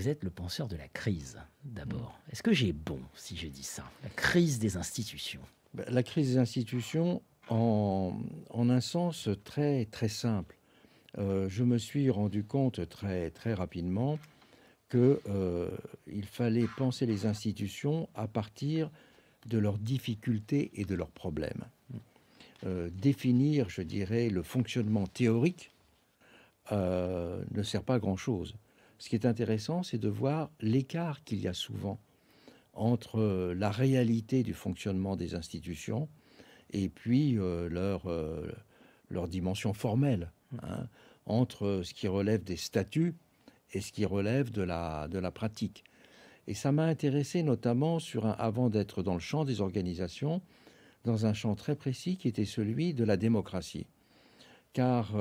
vous êtes le penseur de la crise, d'abord. Est-ce que j'ai bon si je dis ça? La crise des institutions. La crise des institutions, en un sens très, très simple. Je me suis rendu compte très, très rapidement qu'il fallait penser les institutions à partir de leurs difficultés et de leurs problèmes. Définir, je dirais, le fonctionnement théorique ne sert pas à grand-chose. Ce qui est intéressant, c'est de voir l'écart qu'il y a souvent entre la réalité du fonctionnement des institutions et puis leur dimension formelle, hein, entre ce qui relève des statuts et ce qui relève de la pratique. Et ça m'a intéressé notamment avant d'être dans le champ des organisations, dans un champ très précis qui était celui de la démocratie. Car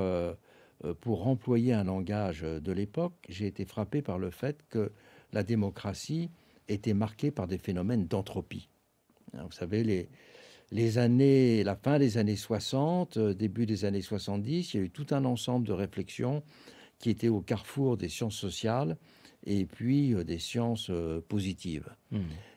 pour employer un langage de l'époque, j'ai été frappé par le fait que la démocratie était marquée par des phénomènes d'entropie. Vous savez, la fin des années 60, début des années 70, il y a eu tout un ensemble de réflexions qui étaient au carrefour des sciences sociales et puis des sciences positives.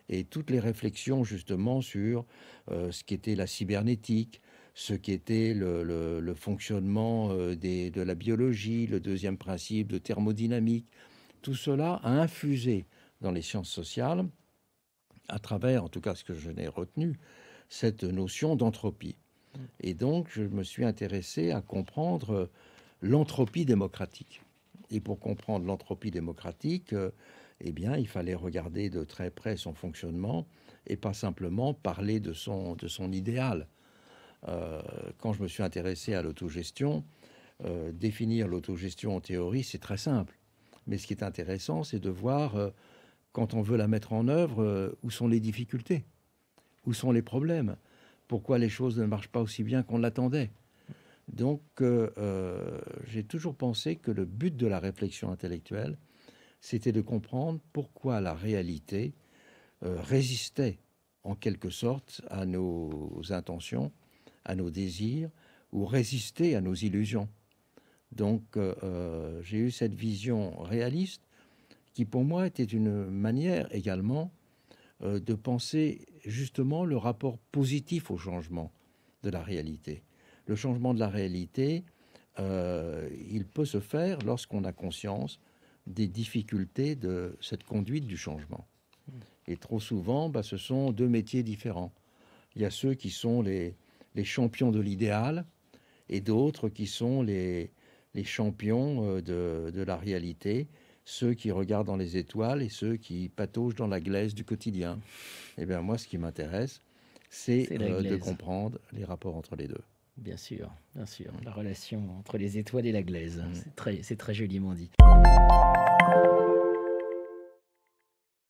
Et toutes les réflexions justement sur ce qu'était la cybernétique, ce qu'était le fonctionnement de la biologie, le deuxième principe de thermodynamique, tout cela a infusé dans les sciences sociales, à travers, en tout cas ce que je n'ai retenu, cette notion d'entropie. Et donc, je me suis intéressé à comprendre l'entropie démocratique. Et pour comprendre l'entropie démocratique, eh bien, il fallait regarder de très près son fonctionnement et pas simplement parler de son idéal. Quand je me suis intéressé à l'autogestion, définir l'autogestion en théorie, c'est très simple. Mais ce qui est intéressant, c'est de voir, quand on veut la mettre en œuvre, où sont les difficultés, où sont les problèmes, pourquoi les choses ne marchent pas aussi bien qu'on l'attendait. Donc, j'ai toujours pensé que le but de la réflexion intellectuelle, c'était de comprendre pourquoi la réalité résistait en quelque sorte à nos intentions, à nos désirs, ou résistait à nos illusions. Donc, j'ai eu cette vision réaliste qui, pour moi, était une manière également de penser justement le rapport positif au changement de la réalité. Le changement de la réalité, il peut se faire lorsqu'on a conscience des difficultés de cette conduite du changement. Et trop souvent, ce sont deux métiers différents. Il y a ceux qui sont les champions de l'idéal et d'autres qui sont les champions de la réalité, ceux qui regardent dans les étoiles et ceux qui pataugent dans la glaise du quotidien. Eh bien, moi, ce qui m'intéresse, c'est de comprendre les rapports entre les deux. Bien sûr, la relation entre les étoiles et la glaise. C'est très joliment dit.